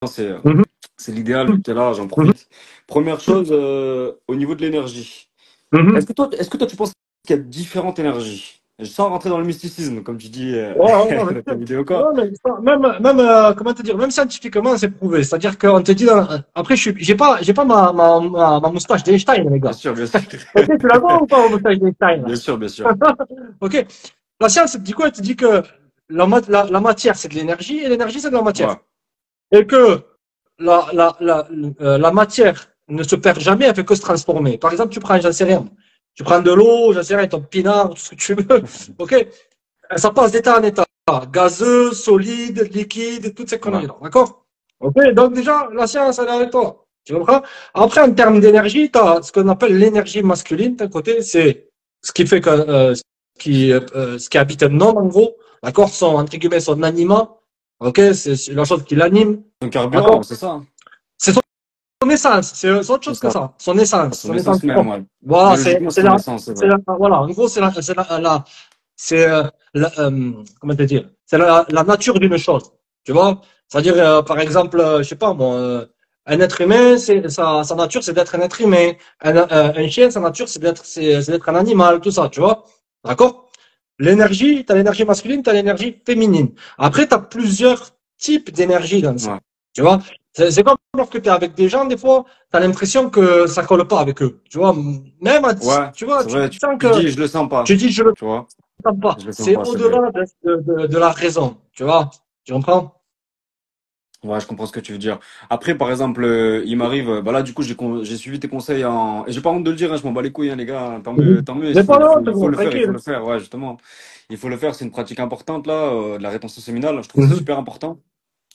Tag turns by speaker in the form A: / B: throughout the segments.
A: c'est
B: Mhm,
A: c'est l'idéal, vu que t'es là, j'en
B: mhm,
A: profite. Première chose, au niveau de l'énergie.
B: mhm.
A: Est-ce que toi, tu penses qu'il y a différentes énergies? Sans rentrer dans le mysticisme, comme tu dis
B: Ouais, ouais, non, mais,
A: dans ta vidéo,
B: ouais,
A: quoi.
B: mais même comment te dire, même scientifiquement, c'est prouvé. C'est-à-dire qu'on te dit, après, j'ai pas ma moustache d'Einstein, les
A: Bien
B: gars.
A: sûr, bien sûr.
B: Ok, tu la vois ou pas, ma moustache d'Einstein,
A: Bien
B: là?
A: sûr, bien sûr.
B: Ok. La science, elle te dit quoi? Elle te dit que la matière, c'est de l'énergie et l'énergie, c'est de la matière.
A: Ouais,
B: Et que la matière ne se perd jamais, elle fait que se transformer. Par exemple, tu prends, j'en sais rien, tu prends de l'eau, j'en sais rien, ton pinard, tout ce que tu veux, ok? Ça passe d'état en état, gazeux, solide, liquide, toutes ces
A: ouais.
B: conneries-là, d'accord? Ok, donc déjà, la science, elle est avec toi. Tu comprends? Après, en termes d'énergie, tu as ce qu'on appelle l'énergie masculine, d'un côté, c'est ce qui fait que, ce qui habite un homme, en gros, d'accord? Entre guillemets, son anima, ok? C'est la chose qui l'anime,
A: Son carburant,
B: d'accord?
A: c'est ça.
B: C'est son essence, c'est autre
A: C'est
B: chose que
A: ça.
B: ça. Son
A: Son
B: essence
A: essence même,
B: propre.
A: ouais.
B: Voilà,
A: Biologiquement, c'est son essence, c'est vrai.
B: voilà. En gros, c'est comment te dire, c'est la nature d'une chose. Tu vois? C'est-à-dire, par exemple, je sais pas moi, un être humain, sa nature, c'est d'être un être humain. Un chien, sa nature, c'est d'être un animal, tout ça, tu vois? D'accord? L'énergie, tu as l'énergie masculine, tu as l'énergie féminine. Après, tu as plusieurs types d'énergie dans ça.
A: Ouais.
B: Tu vois? C'est comme lorsque tu es avec des gens, des fois, tu as l'impression que ça colle pas avec eux. Tu vois? Même,
A: Ouais,
B: tu vois,
A: c'est
B: tu
A: vrai.
B: sens
A: Tu
B: que,
A: dis, je le sens
B: tu
A: pas.
B: dis, je le
A: Tu vois?
B: sens pas.
A: Je le sens
B: C'est
A: pas, c'est vrai.
B: au-delà de la raison. Tu vois? Tu comprends?
A: Ouais, je comprends ce que tu veux dire. Après, par exemple, il m'arrive, bah là, du coup, j'ai suivi tes conseils et j'ai pas honte de le dire, hein, je m'en bats les couilles, hein, les gars, hein,
B: Mhm.
A: tant mieux,
B: Mais pas là,
A: il faut le faire, il faut
B: tranquille.
A: le faire, ouais, justement. Il faut le faire, c'est une pratique importante, là, de la rétention séminale, je trouve que c'est
B: Mhm.
A: super important.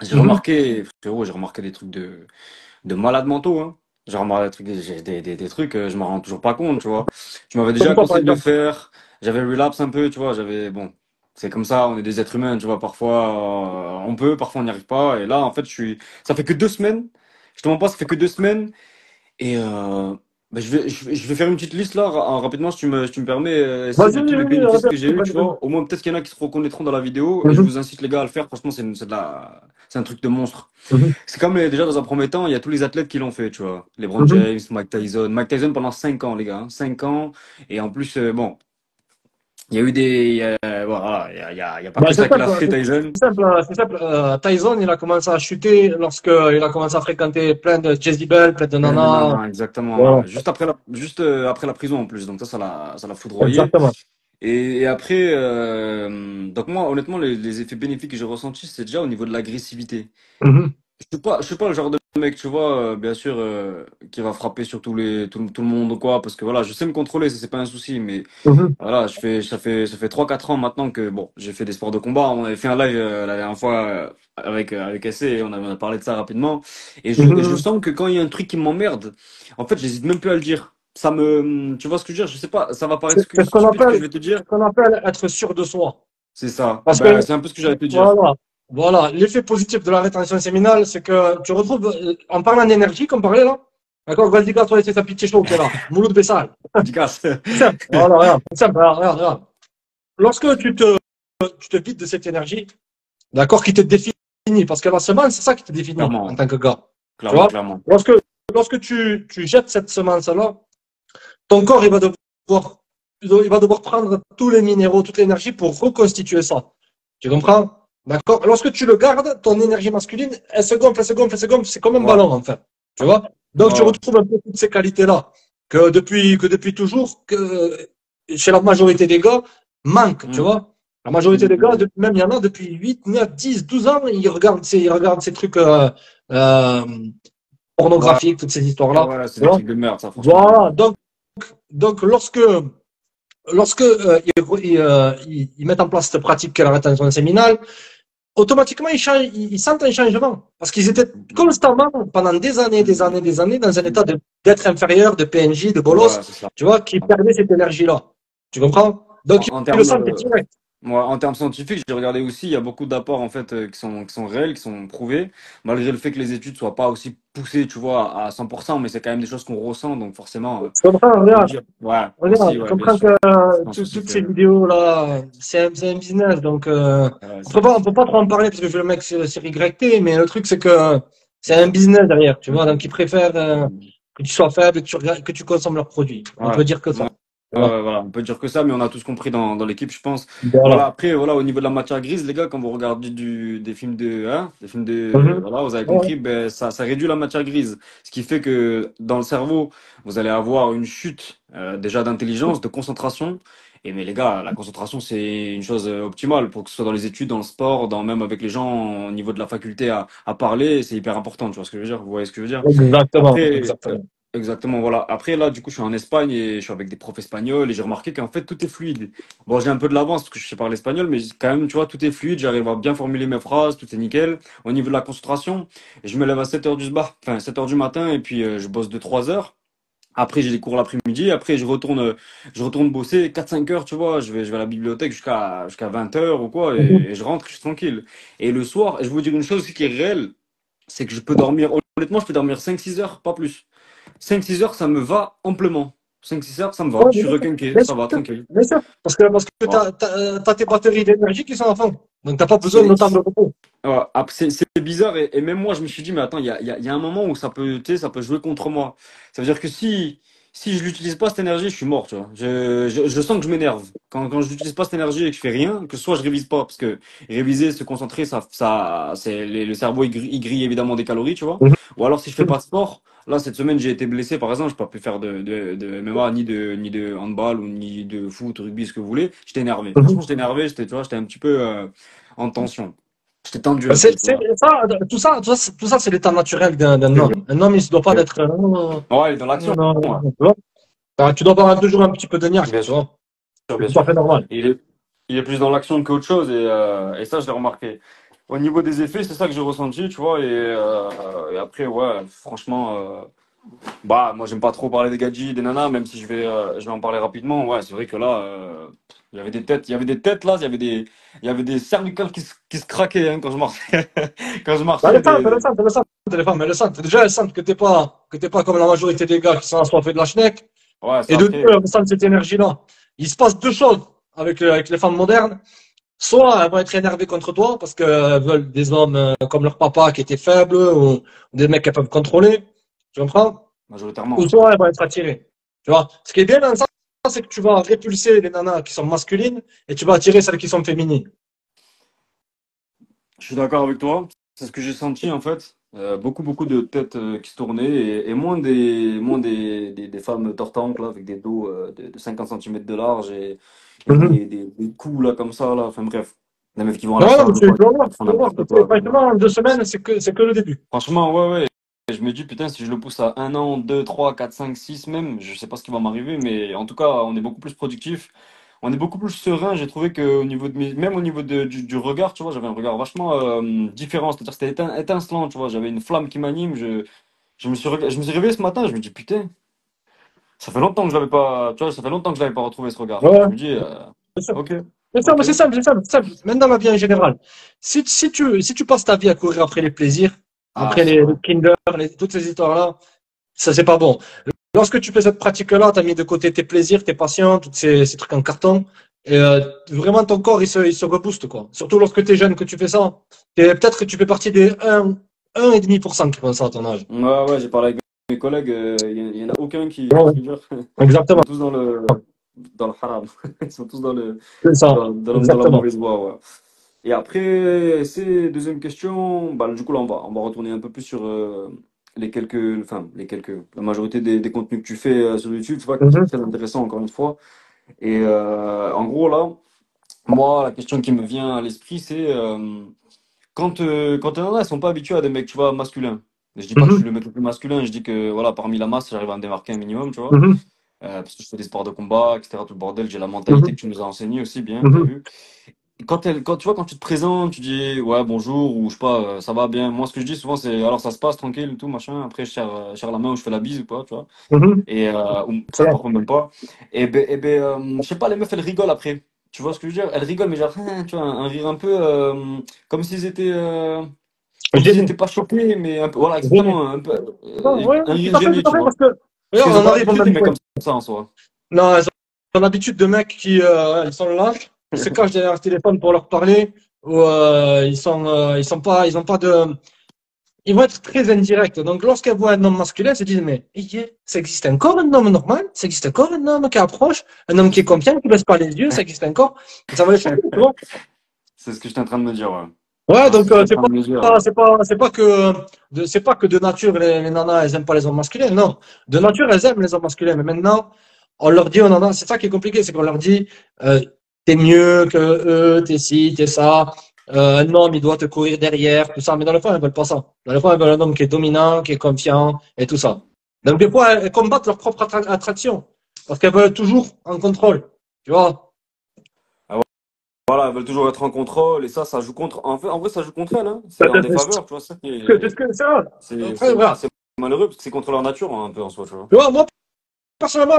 B: Mhm.
A: J'ai remarqué des trucs de malades mentaux, hein. J'ai remarqué des trucs, je m'en rends toujours pas compte, tu vois. Tu m'avais déjà
B: Comme quoi, par
A: conseillé de le
B: exemple?
A: faire, j'avais relapse un peu, tu vois, bon, c'est comme ça, on est des êtres humains, tu vois, parfois on peut, parfois on n'y arrive pas, et là, en fait, ça fait que 2 semaines, je te mens pas, ça fait que 2 semaines, et bah, je vais faire une petite liste là, rapidement, si tu me permets, essayer
B: Vas-y,
A: de tous les
B: oui,
A: bénéfices
B: vas-y,
A: que j'ai eu, tu
B: vas-y.
A: vois. Au moins, peut-être qu'il y en a qui se reconnaîtront dans la vidéo, et je
B: Mhm.
A: vous incite les gars à le faire, franchement, c'est un truc de monstre.
B: Mhm.
A: C'est comme déjà dans un premier temps, il y a tous les athlètes qui l'ont fait, tu vois. LeBron
B: Mhm.
A: James, Mike Tyson. Mike Tyson pendant 5 ans, les gars. 5 ans. Et en plus, bon, il y a eu voilà, il y a pas
B: Bah,
A: que ça qu'il a fait, Tyson.
B: c'est simple, c'est simple. Tyson, il a commencé à chuter lorsqu'il a commencé à fréquenter plein de Jezebel, plein de
A: Non, non,
B: nanas.
A: non, exactement.
B: Voilà.
A: Juste après la prison en plus. Donc ça l'a foudroyé.
B: Exactement.
A: Et après, donc moi, honnêtement, les effets bénéfiques que j'ai ressentis, c'est déjà au niveau de l'agressivité.
B: Mhm.
A: Je suis pas le genre de mec, tu vois, bien sûr, qui va frapper sur tout le monde ou quoi, parce que voilà, je sais me contrôler, ça c'est pas un souci, mais
B: Mhm.
A: voilà, ça fait 3 4 ans maintenant que, bon, j'ai fait des sports de combat. On avait fait un live la dernière fois avec SC et on a parlé de ça rapidement. Et je
B: Mhm.
A: sens que quand il y a un truc qui m'emmerde, en fait, j'hésite même plus à le dire. Tu vois ce que je veux dire? Je sais pas, ça va paraître
B: C'est
A: stupide ce que je vais te dire.
B: ce qu'on appelle être sûr de soi.
A: C'est ça.
B: Parce que,
A: Ben, c'est un peu ce que j'allais te dire.
B: voilà, voilà, l'effet positif de la rétention séminale, c'est que tu retrouves, en parlant d'énergie, comme parlait là, d'accord, vas-y, casse-toi, c'est ta pitié chaud qui est là, Mouloud Bessal.
A: Dédicace.
B: C'est simple, voilà, regarde, c'est simple, regarde. Lorsque tu te vides de cette énergie, d'accord, qui te définit, parce que la semence, c'est ça qui te définit en
A: Clairement,
B: tant que gars. Tu
A: clairement,
B: vois,
A: clairement.
B: lorsque, lorsque tu jettes cette semence-là, ton corps, il va devoir prendre tous les minéraux, toute l'énergie pour reconstituer ça. Tu comprends? D'accord? Lorsque tu le gardes, ton énergie masculine, elle se gonfle, elle se gonfle, elle se gonfle. C'est comme un
A: Ouais,
B: ballon, en fait. Tu vois? Donc, tu
A: ouais,
B: retrouves un peu toutes ces qualités-là que depuis toujours, que chez la majorité des gars, manquent. Tu
A: ouais.
B: vois? La majorité des gars, même il y en a depuis 8, 9, 10, 12 ans, ils regardent ces trucs euh,
A: Ouais,
B: pornographiques, toutes ces
A: ouais,
B: histoires-là.
A: ouais, c'est
B: Tu
A: des
B: vois?
A: trucs de merde, ça, franchement.
B: Voilà. Donc lorsque ils mettent en place cette pratique qu'est la rétention séminale, automatiquement ils sentent un changement parce qu'ils étaient constamment pendant des années, des années, des années dans un état d'être inférieur, de PNJ, de bolos,
A: Ouais, c'est ça.
B: tu vois, qui perdait cette énergie-là. Tu comprends? Donc
A: En
B: ils le
A: termes,
B: sentent direct.
A: en termes scientifiques, j'ai regardé aussi, il y a beaucoup d'apports en fait qui sont réels, qui sont prouvés, malgré le fait que les études soient pas aussi poussées, tu vois, à 100%, mais c'est quand même des choses qu'on ressent, donc forcément,
B: Tu comprends?
A: faut le
B: Regarde,
A: dire. Ouais,
B: regarde,
A: aussi,
B: tu
A: ouais, bien
B: comprends que
A: sûr. C'est un souci,
B: toutes
A: c'est
B: ces vidéos-là, c'est un business. Donc
A: ouais, c'est
B: on peut pas trop en parler parce que je vais le mec sur YT, mais le truc c'est que C'est un business derrière, tu vois. Donc, ils préfèrent que tu sois faible, que tu consommes leurs produits. On
A: Ouais.
B: peut dire que ça.
A: Ouais,
B: Tu vois.
A: voilà, on peut dire que ça, mais on a tous compris dans l'équipe, je pense.
B: Voilà.
A: Voilà, après, voilà, au niveau de la matière grise, les gars, quand vous regardez des films des films de,
B: Mhm.
A: voilà, vous avez
B: Ouais.
A: compris, ben, ça réduit la matière grise. Ce qui fait que dans le cerveau, vous allez avoir une chute, déjà d'intelligence, de concentration. Et mais les gars, la concentration, c'est une chose optimale pour que ce soit dans les études, dans le sport, même avec les gens, au niveau de la faculté à parler, c'est hyper important, tu vois ce que je veux dire? Vous voyez ce que je veux dire?
B: Exactement,
A: Après,
B: exactement.
A: exactement, voilà. Après, là, du coup, je suis en Espagne et je suis avec des profs espagnols et j'ai remarqué qu'en fait, tout est fluide. Bon, j'ai un peu de l'avance parce que je sais parler espagnol, mais quand même, tu vois, tout est fluide. J'arrive à bien formuler mes phrases, tout est nickel. Au niveau de la concentration, je me lève à 7 heures enfin, 7 heures du matin et puis je bosse de 3 heures. Après, j'ai des cours l'après-midi. Après, je retourne bosser 4 5 heures, tu vois. Je vais à la bibliothèque jusqu'à 20 heures ou quoi
B: Mhm.
A: et je rentre, je suis tranquille. Et le soir, je vais vous dire une chose aussi qui est réelle, c'est que je peux dormir, honnêtement, je peux dormir 5 6 heures, pas plus. 5 6 heures, ça me va amplement. 5 6 heures, ça me va.
B: Ouais,
A: Je suis requinqué,
B: bien
A: ça
B: sûr,
A: va, tranquille.
B: bien sûr. Parce que
A: Voilà.
B: t'as tes batteries d'énergie qui sont à fond. Donc, t'as pas besoin de
A: C'est
B: temps de repos.
A: ouais, après, c'est bizarre et même moi, je me suis dit, mais attends, il y a un moment où ça peut, tu sais, ça peut jouer contre moi. Ça veut dire que si je l'utilise pas cette énergie, je suis mort, tu vois. Je sens que je m'énerve. Quand je n'utilise pas cette énergie et que je fais rien, que soit je révise pas, parce que réviser, se concentrer, le cerveau, il grille évidemment des calories, tu vois.
B: Mhm.
A: Ou alors si je fais pas de sport, là, cette semaine, j'ai été blessé, par exemple, je peux pas pu faire de MMA, ni de handball, ou ni de foot, rugby, ce que vous voulez. J'étais énervé.
B: Mhm.
A: Franchement, j'étais énervé, tu vois, j'étais un petit peu, en tension. J'étais tendu
B: Ben,
A: un peu, tu vois.
B: tout ça, c'est l'état naturel d'un homme. Un homme, il ne doit pas être.
A: Ouais, il est dans l'action. Ouais.
B: Tu vois. Ben, tu dois avoir toujours un petit peu de niaque,
A: Bien
B: tu
A: sûr,
B: vois. C'est
A: bien
B: tout à
A: sûr.
B: fait normal.
A: Il est plus dans l'action qu'autre chose et ça, je l'ai remarqué. Au niveau des effets, c'est ça que j'ai ressenti, tu vois. Et après, ouais, franchement, bah, moi, j'aime pas trop parler des gadgets, des nanas, même si je vais en parler rapidement. Ouais, c'est vrai que là, il y avait des têtes là, il y avait des cervicales qui se craquaient hein, quand je marchais, quand je
B: Ben,
A: marchais.
B: elles sentent, les femmes, elles le sentent. Déjà, elles sentent que t'es pas comme la majorité des gars qui sont assoiffés de la schneck.
A: Ouais,
B: Et
A: ça
B: de deux,
A: après.
B: elles sentent cette énergie-là. Il se passe deux choses avec les femmes modernes. Soit elles vont être énervées contre toi parce qu'elles veulent des hommes comme leur papa qui étaient faibles ou des mecs qu'elles peuvent contrôler. Tu comprends?
A: Majoritairement,
B: Ou
A: ouais.
B: soit elles vont être attirées. Tu vois? Ce qui est bien dans ça, c'est que tu vas répulser les nanas qui sont masculines et tu vas attirer celles qui sont féminines.
A: Je suis d'accord avec toi. C'est ce que j'ai senti en fait. Beaucoup de têtes qui se tournaient et moins des femmes tortantes là, avec des dos de 50 cm de large et
B: Mhm.
A: des coups là comme ça là. Enfin bref, des meufs qui vont à la
B: Non, non, mais
A: salle ou quoi, qui font
B: tu vas voir.
A: n'importe quoi.
B: Franchement, en 2 semaines, c'est que le début.
A: Franchement, ouais, ouais. Et je me dis putain, si je le pousse à 1 an, 2, 3, 4, 5, 6 même, je sais pas ce qui va m'arriver, mais en tout cas, on est beaucoup plus productif. On est beaucoup plus serein. J'ai trouvé que au niveau même au niveau du regard, tu vois, j'avais un regard vachement différent. C'est-à-dire que c'était étincelant, tu vois. J'avais une flamme qui m'anime. Je me suis réveillé ce matin. Je me dis putain, ça fait longtemps que je l'avais pas, tu vois, ça fait longtemps que je l'avais pas retrouvé ce regard.
B: Ouais,
A: Je me dis,
B: bien sûr.
A: ok,
B: Bien sûr,
A: ok.
B: mais c'est simple, c'est simple, c'est simple. Même dans la vie en général. Si tu passes ta vie à courir après les plaisirs,
A: Ah,
B: après
A: c'est
B: les
A: vrai.
B: Kinder, toutes ces histoires-là, ça, c'est pas bon. Lorsque tu fais cette pratique-là, tu as mis de côté tes plaisirs, tes passions, tous ces trucs en carton. Et vraiment, ton corps, il se rebooste, quoi. Surtout lorsque tu es jeune, que tu fais ça. Peut-être que tu fais partie des 1,5% qui font ça à ton âge.
A: Ouais, ouais, j'ai parlé avec mes collègues. Il y en a aucun
B: Ouais, ouais.
A: qui veut. Ils
B: Exactement.
A: sont tous dans le haram. Ils sont tous
B: C'est ça.
A: dans la
B: Exactement.
A: mauvaise voie, ouais. Et après, c'est deuxième question. Bah, du coup, là, on va retourner un peu plus sur la majorité des contenus que tu fais sur YouTube, tu vois, qui est
B: Mhm.
A: très intéressant, encore une fois. Et en gros, là, moi, la question qui me vient à l'esprit, c'est quand les nanas, elles sont pas habituées à des mecs, tu vois, masculins. Je dis pas que je suis
B: Mhm.
A: le mec le plus masculin, je dis que, voilà, parmi la masse, j'arrive à me démarquer un minimum, tu vois.
B: Mhm.
A: Parce que je fais des sports de combat, etc., tout le bordel, j'ai la mentalité
B: Mhm.
A: que tu nous as enseigné aussi, bien
B: Mhm.
A: vu. Quand tu vois, quand tu te présentes, tu dis ouais, bonjour, ou je sais pas, ça va bien. Moi, ce que je dis souvent, c'est alors ça se passe tranquille, et tout, machin. Après, je serre la main ou je fais la bise ou pas, tu vois.
B: Mhm.
A: Et, ou
B: Excellent.
A: parfois même pas. Je sais pas, les meufs, elles rigolent après. Tu vois ce que je veux dire? Elles rigolent, mais genre, tu vois, un rire un peu comme s'ils étaient. Comme s'ils
B: Gêné.
A: étaient pas choqués, mais un peu. Voilà,
B: Gêné.
A: exactement. Un peu,
B: Non, ouais,
A: un rire
B: tout
A: gêné,
B: à
A: tu
B: fait,
A: vois.
B: parce que,
A: Parce
B: regarde,
A: qu'ils ont
B: on
A: pas
B: arrive au
A: l'habitude des
B: même
A: mecs
B: point.
A: comme ça en soi.
B: Non, ils ont l'habitude de mecs ils sont là, ils se cachent derrière le téléphone pour leur parler, ou ils ont pas ils vont être très indirects. Donc, lorsqu'elles voient un homme masculin, elles se disent, mais ça existe encore un homme normal? Ça existe encore un homme qui approche? Un homme qui est confiant, qui baisse pas les yeux? Ça existe encore? Et ça va les choquer, tu vois?
A: C'est ce que j'étais en train de me dire, ouais.
B: Ouais,
A: Ouais, c'est ce
B: donc
A: que j'étais en train de me dire.
B: c'est pas que de nature les nanas elles aiment pas les hommes masculins, non. De nature elles aiment les hommes masculins, mais maintenant on leur dit aux nanas, c'est ça qui est compliqué, c'est qu'on leur dit t'es mieux que eux, t'es ci, t'es ça, un homme il doit te courir derrière, tout ça, mais dans le fond elles veulent pas ça. Dans le fond elles veulent un homme qui est dominant, qui est confiant et tout ça. Donc des fois elles combattent leur propre attraction parce qu'elles veulent toujours en contrôle, tu vois.
A: Ah ouais. Voilà, elles veulent toujours être en contrôle et ça joue contre. En fait, en vrai, ça joue contre elles, hein. C'est en défaveur, tu vois. Ça qui
B: C'est ce
A: est...
B: que c'est ça. Après, voilà.
A: c'est malheureux parce que c'est contre leur nature, hein, un peu en soi, tu vois.
B: Tu vois, moi, personnellement,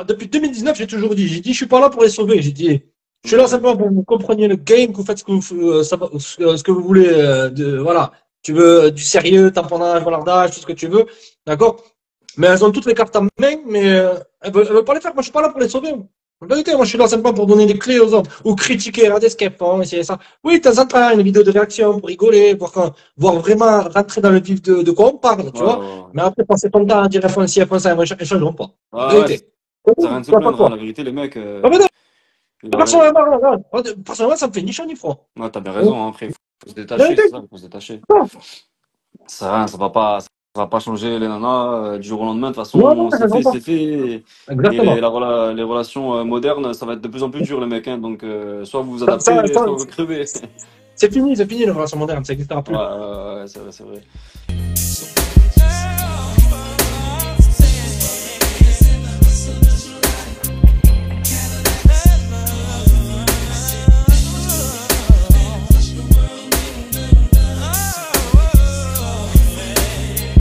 B: depuis 2019, j'ai dit, je suis pas là pour les sauver. J'ai dit, je suis là
A: Ok.
B: simplement pour que vous compreniez le game, que vous faites ce que ce que vous voulez, voilà. Tu veux du sérieux, tamponnage, volardage, tout ce que tu veux. D'accord? Mais elles ont toutes les cartes en main, mais elles veulent pas les faire. Moi, je suis pas là pour les sauver. En vérité, moi, je suis là simplement pour donner des clés aux hommes. Ou critiquer, regarder ce qu'elles font, essayer ça. Oui, de temps en temps, une vidéo de réaction pour rigoler, voir vraiment rentrer dans le vif de quoi on parle, tu
A: Ouais, ouais,
B: vois.
A: ouais.
B: Mais après, passer ton temps à dire elles font ci, elles font ça, elles changeront pas. En
A: Ah ouais, ça
B: vérité.
A: sert à rien de se
B: Toi, pas
A: plaindre, hein.
B: toi.
A: La vérité, les mecs,
B: Ah, mais non,
A: voilà.
B: personnellement, personnellement, ça me fait ni chaud ni froid.
A: Ouais, t'as bien
B: En
A: raison, hein. Après, il faut se détacher,
B: vérité,
A: c'est ça, il faut se détacher.
B: non.
A: Ça, sert à rien, ça va pas changer les nanas du jour au lendemain. De toute
B: Non, non,
A: façon,
B: elles n'ont pas.
A: c'est fait. Et
B: Exactement.
A: les relations modernes, ça va être de plus en plus dur, les mecs, hein. Donc, soit vous vous
B: Ça, ça,
A: adaptez,
B: ça,
A: soit vous crevez.
B: c'est fini les relations modernes, ça n'existera
A: Ouais,
B: plus.
A: c'est vrai, c'est vrai.